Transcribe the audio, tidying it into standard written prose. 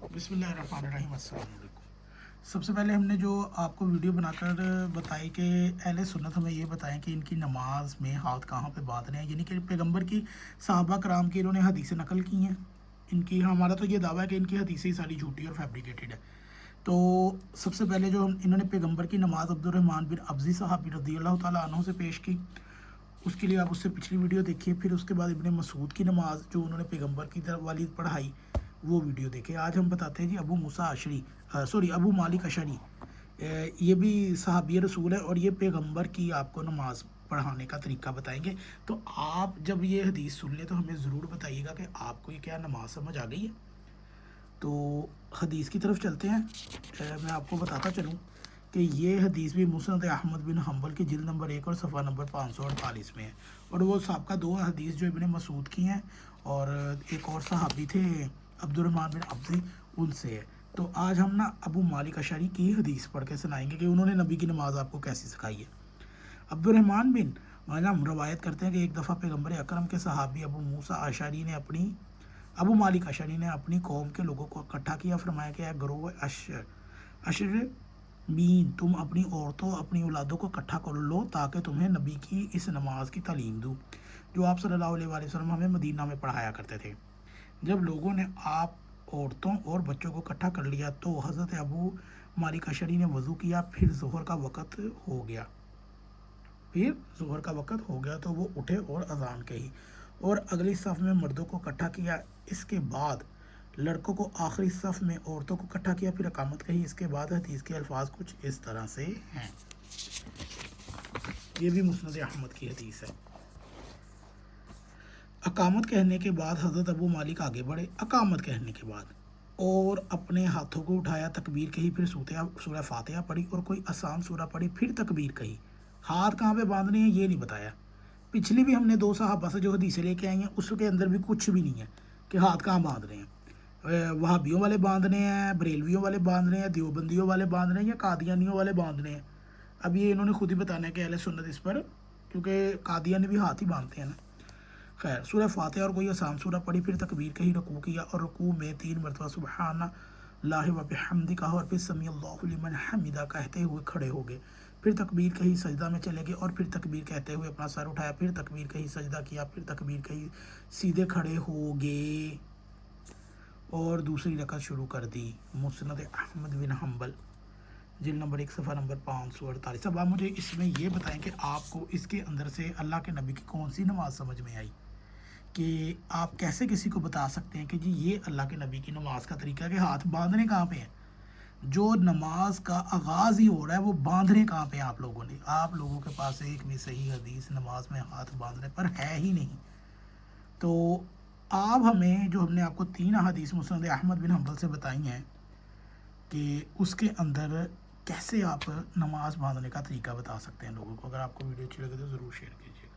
बिस्मिल्लाहिर्रहमानिर्रहीम। अस्सलाम वालेकुम। सबसे पहले हमने जो आपको वीडियो बनाकर बताई कि अहले सुन्नत हमें ये बताएं कि इनकी नमाज में हाथ कहाँ पे बांधने हैं, यानी कि पैगंबर की सहाबा कराम की इन्होंने हदीसें नकल की हैं। इनकी हमारा तो ये दावा है कि इनकी हदीसें सारी झूठी और फैब्रिकेटेड है। तो सबसे पहले जो इन्होंने पैगंबर की नमाज अब्दुर्रहमान बिन अब्जी साहबी रज़ी अल्लाह ताला अन्हु से पेश की, उसके लिए आप उससे पिछली वीडियो देखिए। फिर उसके बाद इब्ने मसूद की नमाज जो उन्होंने पैगंबर की तरफ वाली पढ़ाई, वो वीडियो देखे। आज हम बताते हैं जी अबू मूसा अशरी अबू मालिक अशरी, ये भी सहाबी रसूल है और ये पैगंबर की आपको नमाज पढ़ाने का तरीका बताएंगे। तो आप जब ये हदीस सुन लें तो हमें ज़रूर बताइएगा कि आपको ये क्या नमाज समझ आ गई है। तो हदीस की तरफ चलते हैं। मैं आपको बताता चलूँ कि ये हदीस भी मुस्नद अहमद बिन हम्बल की जिल्द नंबर 1 और सफ़ा नंबर 548 में है। और वो साहब का दो हदीस जो इब्ने मसूद की हैं और एक और सहाबी थे अब्दुर्रहमान बिन अब्जी, उनसे है। तो आज हम ना अबू मालिक अशरी की हदीस पढ़ के सुनाएंगे कि उन्होंने नबी की नमाज आपको कैसी सिखाई है। अब्दुर्रहमान बिन हम रवायत करते हैं कि एक दफ़ा पैगंबर अकरम के सहाबी अबू मालिक अशरी ने अपनी कौम के लोगों को इकट्ठा किया। फरमाया कि गरोह अशर बीन, तुम अपनी औरतों अपनी औलादों को इकट्ठा कर लो ताकि तुम्हें नबी की इस नमाज की तालीम दूँ जो आप सल्लल्लाहु अलैहि वसल्लम हमें मदीना में पढ़ाया करते थे। जब लोगों ने आप औरतों और बच्चों को इकट्ठा कर लिया तो हज़रत अबू मालिक अशरी ने वज़ू किया। फिर ज़ोहर का वक़्त हो गया तो वो उठे और अज़ान कही और अगली सफ़ में मर्दों को इकट्ठा किया। इसके बाद लड़कों को आखिरी सफ़ में औरतों को इकट्ठा किया, फिर अकामत कही। इसके बाद हदीस के अल्फाज कुछ इस तरह से हैं। ये भी मुस्नद अहमद की हदीस है। अकामत कहने के बाद हज़रत अबू मालिक आगे बढ़े। अकामत कहने के बाद और अपने हाथों को उठाया, तकबीर कही, फिर सूरह फातिहा पढ़ी और कोई आसान सूरह पढ़ी, फिर तकबीर कही। हाथ कहाँ पे बांधने हैं ये नहीं बताया। पिछली भी हमने दो सहाबा से जो हदीसें लेके आई हैं उसके अंदर भी कुछ भी नहीं है कि हाथ कहाँ बांध रहे हैं। वहाबियों वाले बांधने हैं, बरेलवियों वाले बांधने हैं, देवबंदियों वाले बांधने हैं या कादियानियों वाले बांधने हैं। अब ये इन्होंने खुद ही बताना है कि अहले सुन्नत इस पर, क्योंकि कादियानी भी हाथ ही बांधते हैं ना। खैर, सूरह फातिहा और कोई आसान सूरह पढ़ी, फिर तकबीर कही, रुकू किया और रुकू में 3 मरतबा सुब्हानल्लाहि व बिहम्दी कहा और फिर समी अल्लाहु लिमन हमिदा कहते हुए खड़े हो गए। फिर तकबीर कही, सजदा में चले गए और फिर तकबीर कहते हुए अपना सर उठाया, फिर तकबीर कही, सजदा किया, फिर तकबीर कही, सीधे खड़े हो गए और दूसरी रकअत शुरू कर दी। मुस्नद अहमद बिन हम्बल जिल्द नंबर 1 सफ़ा नंबर 548। अब आप मुझे इसमें ये बताएं कि आपको इसके अंदर से अल्लाह के नबी की कौन सी नमाज समझ में आई, कि आप कैसे किसी को बता सकते हैं कि जी ये अल्लाह के नबी की नमाज का तरीका है कि हाथ बांधने कहाँ पे हैं। जो नमाज का आगाज़ ही हो रहा है वो बांधने कहाँ पे हैं आप लोगों के पास एक भी सही हदीस नमाज में हाथ बांधने पर है ही नहीं। तो आप हमें जो हमने आपको 3 हदीस मुस्नद अहमद बिन हम्बल से बताई हैं कि उसके अंदर कैसे आप नमाज बांधने का तरीका बता सकते हैं लोगों को। अगर आपको वीडियो अच्छी लगे तो ज़रूर शेयर कीजिए।